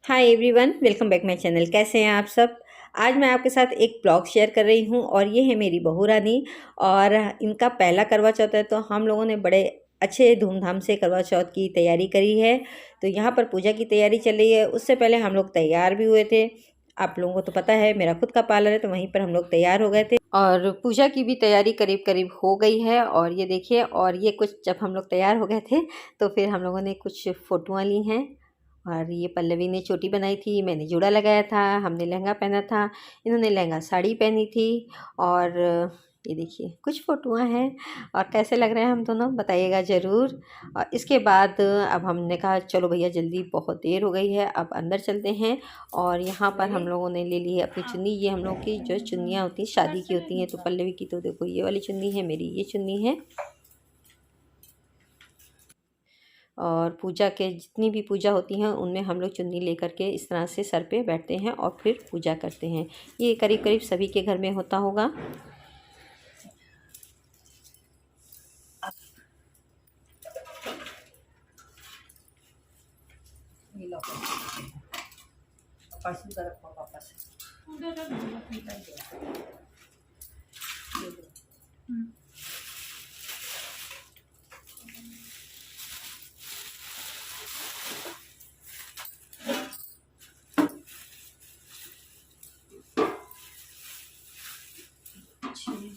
Hi everyone, welcome back my channel. कैसे हैं आप सब। आज मैं आपके साथ एक ब्लॉग शेयर कर रही हूं और ये है मेरी बहू रानी। और इनका पहला करवा चौथ है, तो हम लोगों ने बड़े अच्छे धूमधाम से करवा चौथ की तैयारी करी है। तो यहाँ पर पूजा की तैयारी चल रही है। उससे पहले हम लोग तैयार भी हुए थे। आप लोगों को तो पता है मेरा खुद का पार्लर है, तो वहीं पर हम लोग तैयार हो गए थे और पूजा की भी तैयारी करीब करीब हो गई है। और ये देखिए, और ये कुछ जब हम लोग तैयार हो गए थे तो फिर हम लोगों ने कुछ फ़ोटोआँ ली हैं। और ये पल्लवी ने चोटी बनाई थी, मैंने जूड़ा लगाया था, हमने लहंगा पहना था, इन्होंने लहंगा साड़ी पहनी थी। और ये देखिए कुछ फ़ोटोआँ हैं। और कैसे लग रहे हैं हम दोनों, बताइएगा ज़रूर। और इसके बाद अब हमने कहा चलो भैया, जल्दी बहुत देर हो गई है, अब अंदर चलते हैं। और यहाँ पर हम लोगों ने ले ली है अपनी चुन्नी। ये हम लोग की जो चुन्नियाँ होती हैं शादी की होती हैं। तो पल्लवी की तो देखो ये वाली चुन्नी है, मेरी ये चुन्नी है। और पूजा के जितनी भी पूजा होती हैं उनमें हम लोग चुन्नी लेकर के इस तरह से सर पे बैठते हैं और फिर पूजा करते हैं। ये करीब करीब सभी के घर में होता होगा।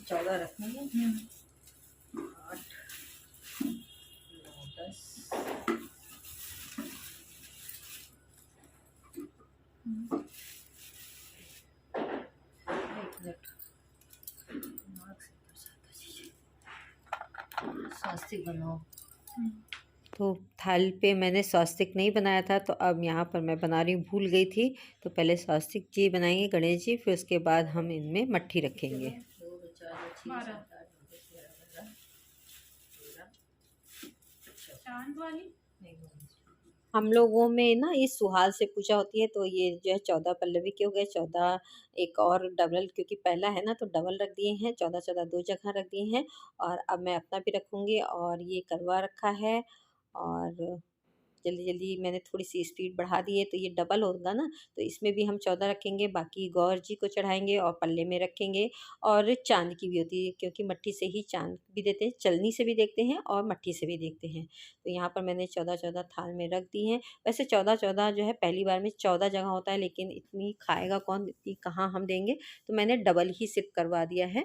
चौदह रखेंगे, 8, 9, 10। स्वास्तिक बनाओ। तो थाल पे मैंने स्वास्तिक नहीं बनाया था, तो अब यहाँ पर मैं बना रही हूँ, भूल गई थी। तो पहले स्वास्तिक जी बनाएंगे गणेश जी, फिर उसके बाद हम इनमें मट्ठी रखेंगे। हम लोगों में ना ये सुहाग से पूजा होती है, तो ये जो है 14 पल्लवी के हो गए, 14 एक और डबल, क्योंकि पहला है ना तो डबल रख दिए हैं, 14 14 दो जगह रख दिए हैं। और अब मैं अपना भी रखूँगी। और ये करवा रखा है। और जल्दी जल्दी मैंने थोड़ी सी स्पीड बढ़ा दी है, तो ये डबल होगा ना, तो इसमें भी हम 14 रखेंगे, बाकी गौर जी को चढ़ाएंगे और पल्ले में रखेंगे। और चांद की भी होती है, क्योंकि मट्टी से ही चांद भी देते हैं, चलनी से भी देखते हैं और मट्टी से भी देखते हैं। तो यहाँ पर मैंने 14 14 थाल में रख दी हैं। वैसे 14 14 जो है पहली बार में 14 जगह होता है, लेकिन इतनी खाएगा कौन, इतनी कहाँ हम देंगे। तो मैंने डबल ही सिर्फ करवा दिया है।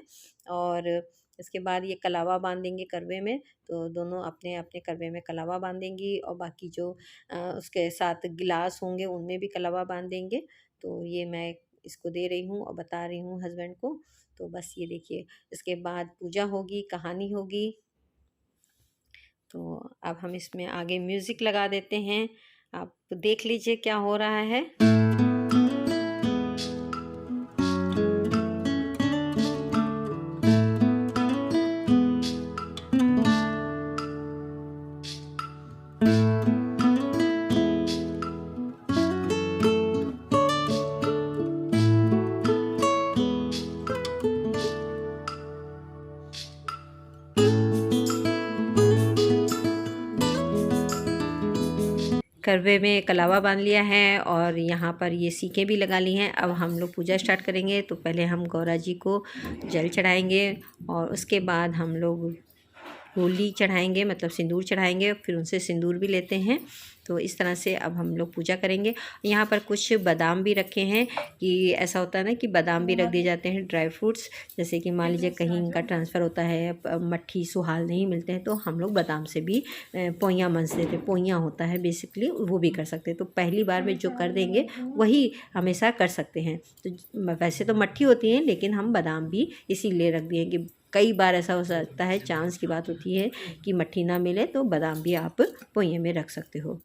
और इसके बाद ये कलावा बांधेंगे करवे में। तो दोनों अपने अपने करवे में कलावा बांधेंगी, और बाकी जो उसके साथ गिलास होंगे उनमें भी कलावा बांधेंगे। तो ये मैं इसको दे रही हूँ और बता रही हूँ हस्बैंड को। तो बस ये देखिए, इसके बाद पूजा होगी, कहानी होगी। तो अब हम इसमें आगे म्यूज़िक लगा देते हैं, आप देख लीजिए क्या हो रहा है। करवे में कलावा बांध लिया है और यहाँ पर ये सीखें भी लगा ली हैं। अब हम लोग पूजा स्टार्ट करेंगे। तो पहले हम गौरा जी को जल चढ़ाएंगे और उसके बाद हम लोग होली चढ़ाएंगे, मतलब सिंदूर चढ़ाएंगे, फिर उनसे सिंदूर भी लेते हैं। तो इस तरह से अब हम लोग पूजा करेंगे। यहाँ पर कुछ बादाम भी रखे हैं, कि ऐसा होता है ना कि बादाम भी रख दिए जाते हैं, ड्राई फ्रूट्स। जैसे कि मान लीजिए कहीं इनका ट्रांसफ़र होता है, मट्ठी सुहाल नहीं मिलते हैं, तो हम लोग बादाम से भी पोइयाँ मंस देते हैं। पोइयाँ होता है बेसिकली, वो भी कर सकते हैं। तो पहली बार में जो कर देंगे वही हमेशा कर सकते हैं। तो वैसे तो मट्ठी होती हैं, लेकिन हम बादाम भी इसीलिए रख दिए कि कई बार ऐसा हो सकता है, चांस की बात होती है कि मट्ठी ना मिले, तो बादाम भी आप पोइये में रख सकते हो।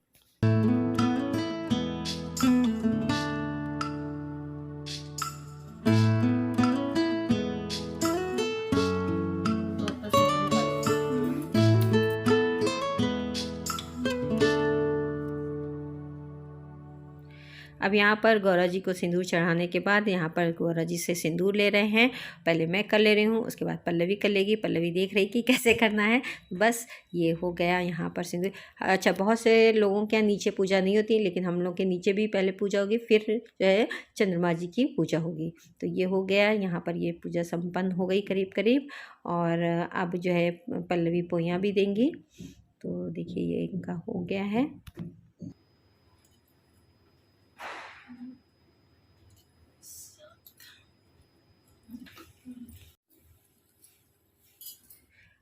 अब यहाँ पर गौरा जी को सिंदूर चढ़ाने के बाद यहाँ पर गौरा जी से सिंदूर ले रहे हैं। पहले मैं कर ले रही हूँ, उसके बाद पल्लवी कर लेगी। पल्लवी देख रही कि कैसे करना है। बस ये हो गया यहाँ पर सिंदूर। अच्छा, बहुत से लोगों के यहाँ नीचे पूजा नहीं होती, लेकिन हम लोग के नीचे भी पहले पूजा होगी, फिर जो है चंद्रमा जी की पूजा होगी। तो ये हो गया यहाँ पर, ये पूजा संपन्न हो गई करीब करीब। और अब जो है पल्लवी पोइयाँ भी देंगी। तो देखिए ये इनका हो गया है।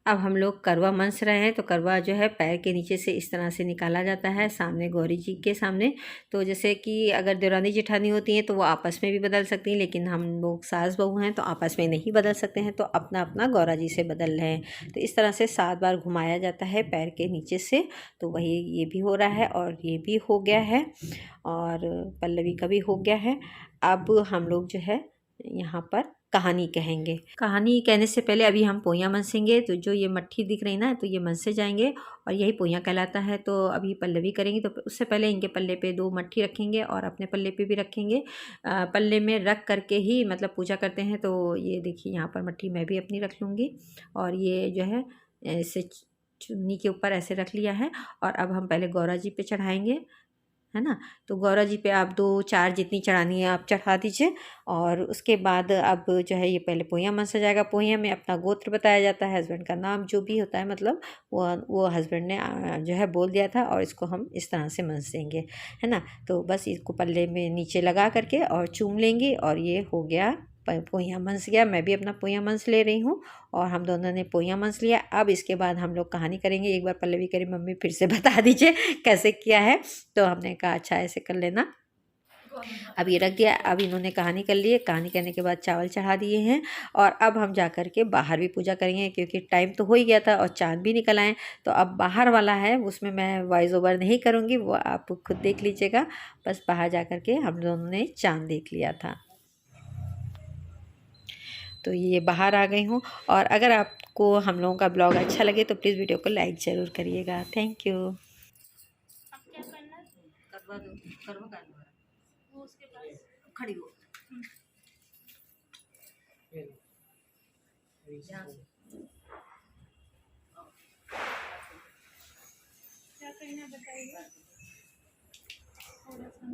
अब हम लोग करवा मंस रहे हैं। तो करवा जो है पैर के नीचे से इस तरह से निकाला जाता है सामने गौरी जी के सामने। तो जैसे कि अगर देवरानी जेठानी होती हैं तो वो आपस में भी बदल सकती हैं, लेकिन हम लोग सास बहू हैं तो आपस में नहीं बदल सकते हैं, तो अपना अपना गौरा जी से बदल रहे हैं। तो इस तरह से 7 बार घुमाया जाता है पैर के नीचे से। तो वही ये भी हो रहा है और ये भी हो गया है और पल्लवी का भी हो गया है। अब हम लोग जो है यहाँ पर कहानी कहेंगे। कहानी कहने से पहले अभी हम पोइयाँ मनसेंगे। तो जो ये मट्ठी दिख रही ना, तो ये मनसे जाएंगे और यही पोइयाँ कहलाता है। तो अभी पल्लवी करेंगे, तो उससे पहले इनके पल्ले पे 2 मट्ठी रखेंगे और अपने पल्ले पे भी रखेंगे। पल्ले में रख करके ही मतलब पूजा करते हैं। तो ये देखिए यहाँ पर मट्ठी मैं भी अपनी रख लूँगी और ये जो है ऐसे चुन्नी के ऊपर ऐसे रख लिया है। और अब हम पहले गौरा जी पे चढ़ाएंगे, है ना। तो गौरा जी पे आप 2-4 जितनी चढ़ानी है आप चढ़ा दीजिए। और उसके बाद अब जो है ये पहले पोइयाँ मनसा जाएगा। पोइयाँ में अपना गोत्र बताया जाता है, हस्बैंड का नाम जो भी होता है, मतलब वो हस्बैंड ने जो है बोल दिया था और इसको हम इस तरह से मनसेंगे, है ना। तो बस इसको पल्ले में नीचे लगा करके और चूम लेंगे और ये हो गया पोइयाँ मंस गया। मैं भी अपना पोइयाँ मंस ले रही हूँ और हम दोनों ने पोइयाँ मंस लिया। अब इसके बाद हम लोग कहानी करेंगे। एक बार पल्लवी करी, मम्मी फिर से बता दीजिए कैसे किया है। तो हमने कहा अच्छा ऐसे कर लेना। अब ये रख दिया। अब इन्होंने कहानी कर ली है। कहानी करने के बाद चावल चढ़ा दिए हैं और अब हम जा कर के बाहर भी पूजा करेंगे, क्योंकि टाइम तो हो ही गया था और चाँद भी निकल आए। तो अब बाहर वाला है उसमें मैं वॉइस ओवर नहीं करूँगी, वो आप खुद देख लीजिएगा। बस बाहर जा कर के हम दोनों ने चाँद देख लिया था। तो ये बाहर आ गई हूँ। और अगर आपको हम लोगों का ब्लॉग अच्छा लगे तो प्लीज़ वीडियो को लाइक ज़रूर करिएगा। Thank you. अब क्या करना है? करवा दो, करवा का वो उसके पास खड़ी हो। क्या करना बताइए। थोड़ा सा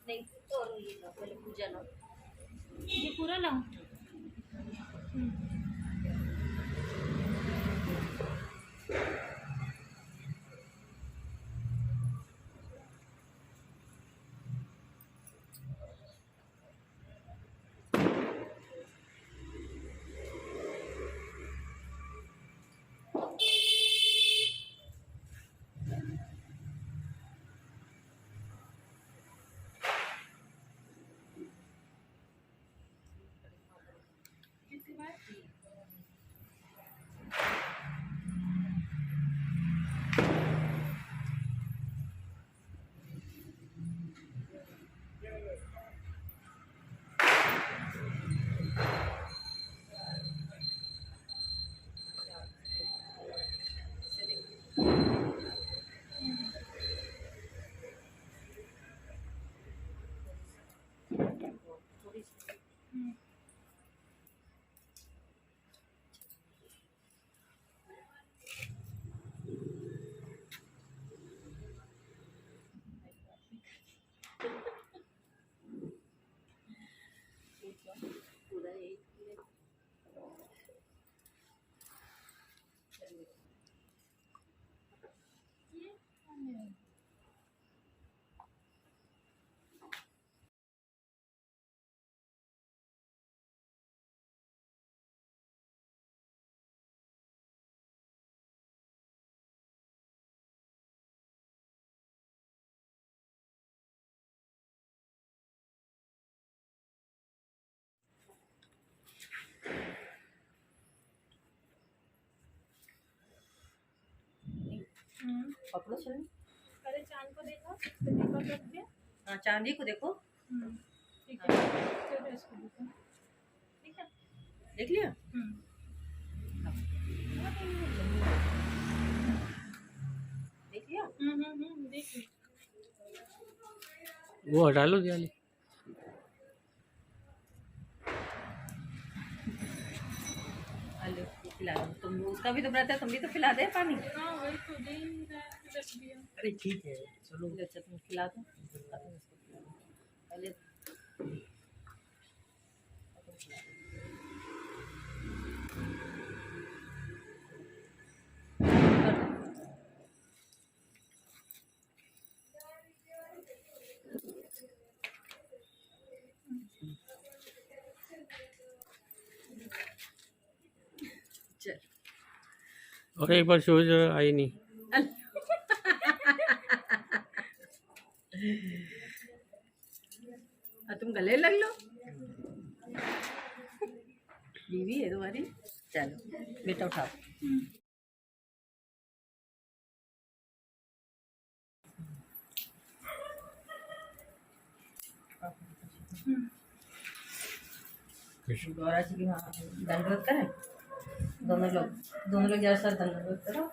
नहीं तो ये पहले पूजा लो, ये पूरा लो। पकड़ो चलो। अरे चांद को देखो, दीपक रख के। हाँ चांदी को देखो। ठीक है, चलो इसको देखो। ठीक है। देख लिया? देख लिया? देख ली। वो हटा लो जाली। अरे खिला दो तुम, उसका भी तो व्रत है, तुम भी तो खिला दे पानी। हाँ वही तो दे ही रहा है, रख दिया। अरे ठीक है चलो। अच्छा तुम खिला दो, पहले चल। और एक बार शो जो आई नहीं। तुम गले लग लो, बीवी है तुम्हारी। चलो बेटा उठाओ। गौरा जी की वहाँ दंडवत करें, दोनों लोग जरा सा दंडवत करो।